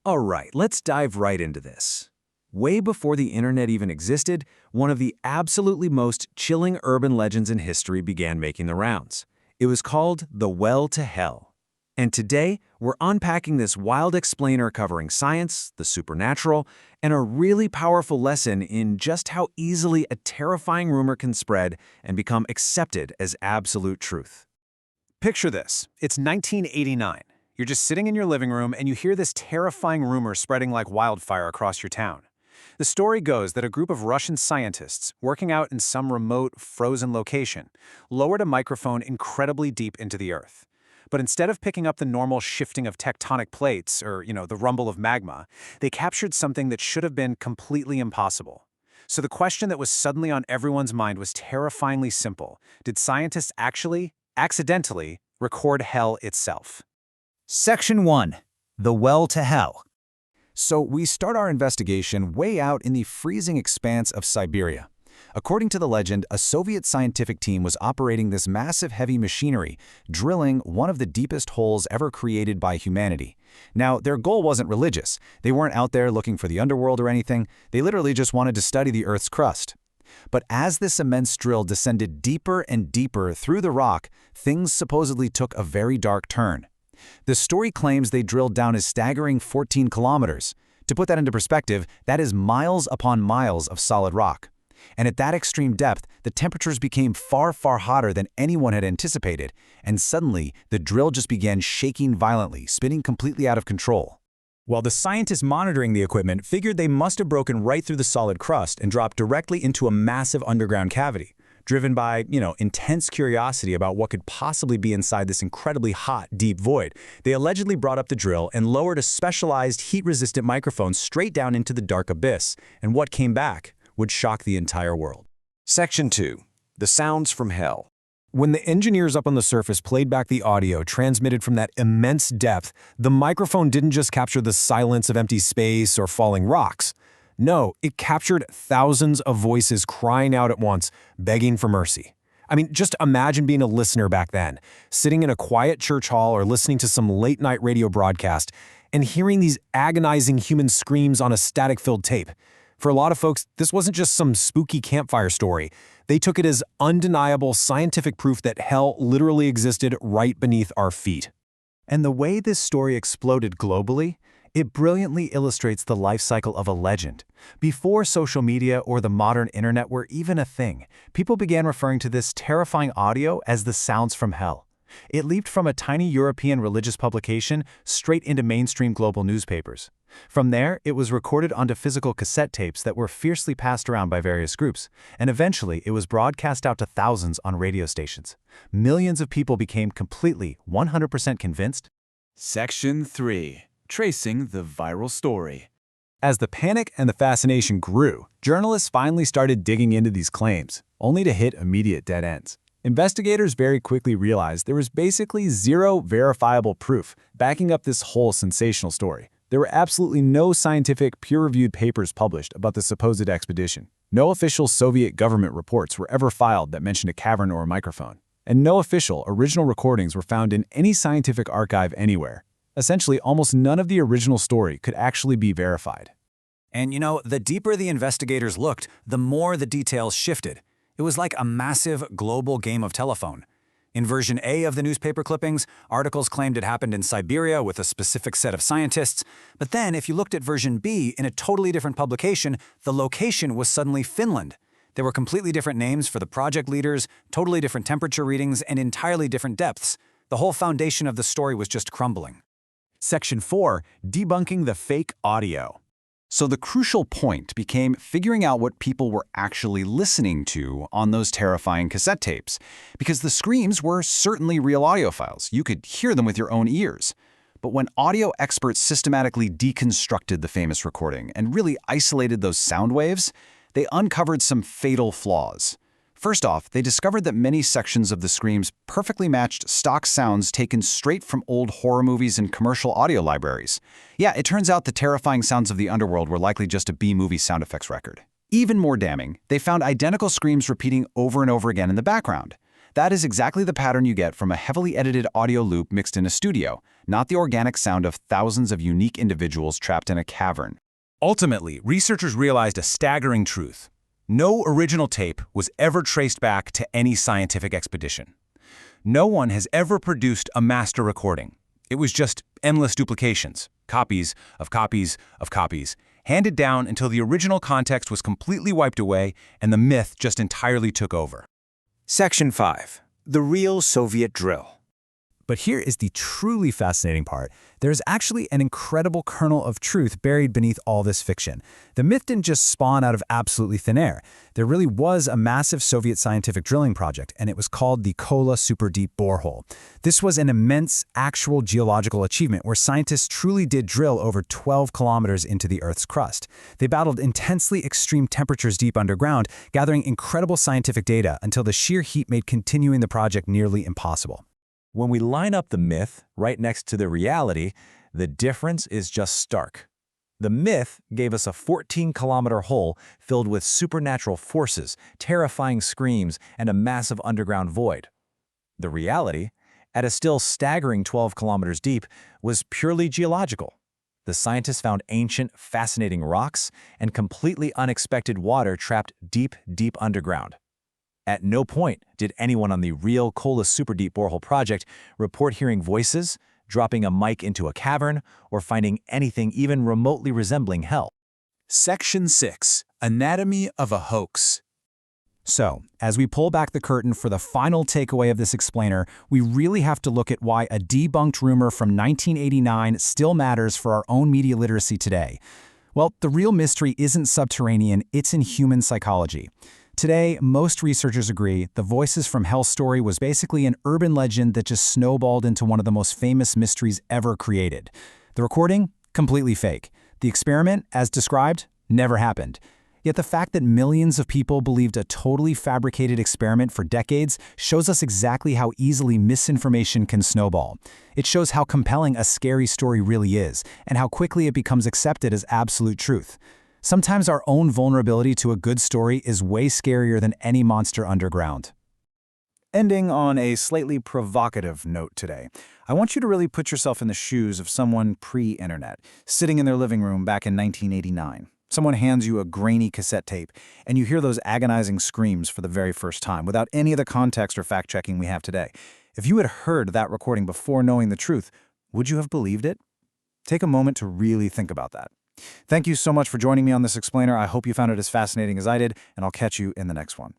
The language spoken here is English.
All right, let's dive right into this. Way before the internet even existed, one of the absolutely most chilling urban legends in history began making the rounds. It was called the Well to Hell. And today, we're unpacking this wild explainer covering science, the supernatural, and a really powerful lesson in just how easily a terrifying rumor can spread and become accepted as absolute truth. Picture this. It's 1989. You're just sitting in your living room and you hear this terrifying rumor spreading like wildfire across your town. The story goes that a group of Russian scientists, working out in some remote, frozen location, lowered a microphone incredibly deep into the earth. But instead of picking up the normal shifting of tectonic plates or, the rumble of magma, they captured something that should have been completely impossible. So the question that was suddenly on everyone's mind was terrifyingly simple. Did scientists actually, accidentally, record hell itself? Section 1. The Well to Hell. So we start our investigation way out in the freezing expanse of Siberia. According to the legend, a Soviet scientific team was operating this massive heavy machinery, drilling one of the deepest holes ever created by humanity. Now, their goal wasn't religious. They weren't out there looking for the underworld or anything. They literally just wanted to study the Earth's crust. But as this immense drill descended deeper and deeper through the rock, things supposedly took a very dark turn. The story claims they drilled down a staggering 14 kilometers. To put that into perspective, that is miles upon miles of solid rock. And at that extreme depth, the temperatures became far, far hotter than anyone had anticipated, and suddenly, the drill just began shaking violently, spinning completely out of control. While the scientists monitoring the equipment figured they must have broken right through the solid crust and dropped directly into a massive underground cavity, driven by, intense curiosity about what could possibly be inside this incredibly hot, deep void, they allegedly brought up the drill and lowered a specialized heat-resistant microphone straight down into the dark abyss, and what came back would shock the entire world. Section 2. The Sounds from Hell. When the engineers up on the surface played back the audio transmitted from that immense depth, the microphone didn't just capture the silence of empty space or falling rocks. No, it captured thousands of voices crying out at once, begging for mercy. I mean, just imagine being a listener back then, sitting in a quiet church hall or listening to some late-night radio broadcast, and hearing these agonizing human screams on a static-filled tape. For a lot of folks, this wasn't just some spooky campfire story. They took it as undeniable scientific proof that hell literally existed right beneath our feet. And the way this story exploded globally, it brilliantly illustrates the life cycle of a legend. Before social media or the modern internet were even a thing, people began referring to this terrifying audio as the sounds from hell. It leaped from a tiny European religious publication straight into mainstream global newspapers. From there, it was recorded onto physical cassette tapes that were fiercely passed around by various groups, and eventually it was broadcast out to thousands on radio stations. Millions of people became completely, 100% convinced. Section 3. Tracing the viral story. As the panic and the fascination grew, journalists finally started digging into these claims, only to hit immediate dead ends. Investigators very quickly realized there was basically zero verifiable proof backing up this whole sensational story. There were absolutely no scientific, peer-reviewed papers published about the supposed expedition. No official Soviet government reports were ever filed that mentioned a cavern or a microphone. And no official, original recordings were found in any scientific archive anywhere. Essentially, almost none of the original story could actually be verified. And the deeper the investigators looked, the more the details shifted. It was like a massive global game of telephone. In version A of the newspaper clippings, articles claimed it happened in Siberia with a specific set of scientists. But then, if you looked at version B in a totally different publication, the location was suddenly Finland. There were completely different names for the project leaders, totally different temperature readings, and entirely different depths. The whole foundation of the story was just crumbling. Section 4. Debunking the fake audio. So the crucial point became figuring out what people were actually listening to on those terrifying cassette tapes, because the screams were certainly real audio files. You could hear them with your own ears. But when audio experts systematically deconstructed the famous recording and really isolated those sound waves, they uncovered some fatal flaws. First off, they discovered that many sections of the screams perfectly matched stock sounds taken straight from old horror movies and commercial audio libraries. Yeah, it turns out the terrifying sounds of the underworld were likely just a B-movie sound effects record. Even more damning, they found identical screams repeating over and over again in the background. That is exactly the pattern you get from a heavily edited audio loop mixed in a studio. not the organic sound of thousands of unique individuals trapped in a cavern. Ultimately, researchers realized a staggering truth. No original tape was ever traced back to any scientific expedition. No one has ever produced a master recording. It was just endless duplications, copies of copies of copies, handed down until the original context was completely wiped away and the myth just entirely took over. Section 5. The real Soviet drill. But here is the truly fascinating part. There's actually an incredible kernel of truth buried beneath all this fiction. The myth didn't just spawn out of absolutely thin air. There really was a massive Soviet scientific drilling project, and it was called the Kola Superdeep Borehole. This was an immense, actual geological achievement where scientists truly did drill over 12 kilometers into the Earth's crust. They battled intensely extreme temperatures deep underground, gathering incredible scientific data until the sheer heat made continuing the project nearly impossible. When we line up the myth right next to the reality, the difference is just stark. The myth gave us a 14-kilometer hole filled with supernatural forces, terrifying screams, and a massive underground void. The reality, at a still staggering 12 kilometers deep, was purely geological. The scientists found ancient, fascinating rocks and completely unexpected water trapped deep, deep underground. At no point did anyone on the real Kola Superdeep Borehole project report hearing voices, dropping a mic into a cavern, or finding anything even remotely resembling hell. Section 6. Anatomy of a hoax. So, as we pull back the curtain for the final takeaway of this explainer, we really have to look at why a debunked rumor from 1989 still matters for our own media literacy today. Well, the real mystery isn't subterranean, it's in human psychology. Today, most researchers agree the Voices from Hell story was basically an urban legend that just snowballed into one of the most famous mysteries ever created. The recording? Completely fake. The experiment, as described, never happened. Yet the fact that millions of people believed a totally fabricated experiment for decades shows us exactly how easily misinformation can snowball. It shows how compelling a scary story really is, and how quickly it becomes accepted as absolute truth. Sometimes our own vulnerability to a good story is way scarier than any monster underground. Ending on a slightly provocative note today, I want you to really put yourself in the shoes of someone pre-internet, sitting in their living room back in 1989. Someone hands you a grainy cassette tape, and you hear those agonizing screams for the very first time, without any of the context or fact-checking we have today. If you had heard that recording before knowing the truth, would you have believed it? Take a moment to really think about that. Thank you so much for joining me on this explainer. I hope you found it as fascinating as I did, and I'll catch you in the next one.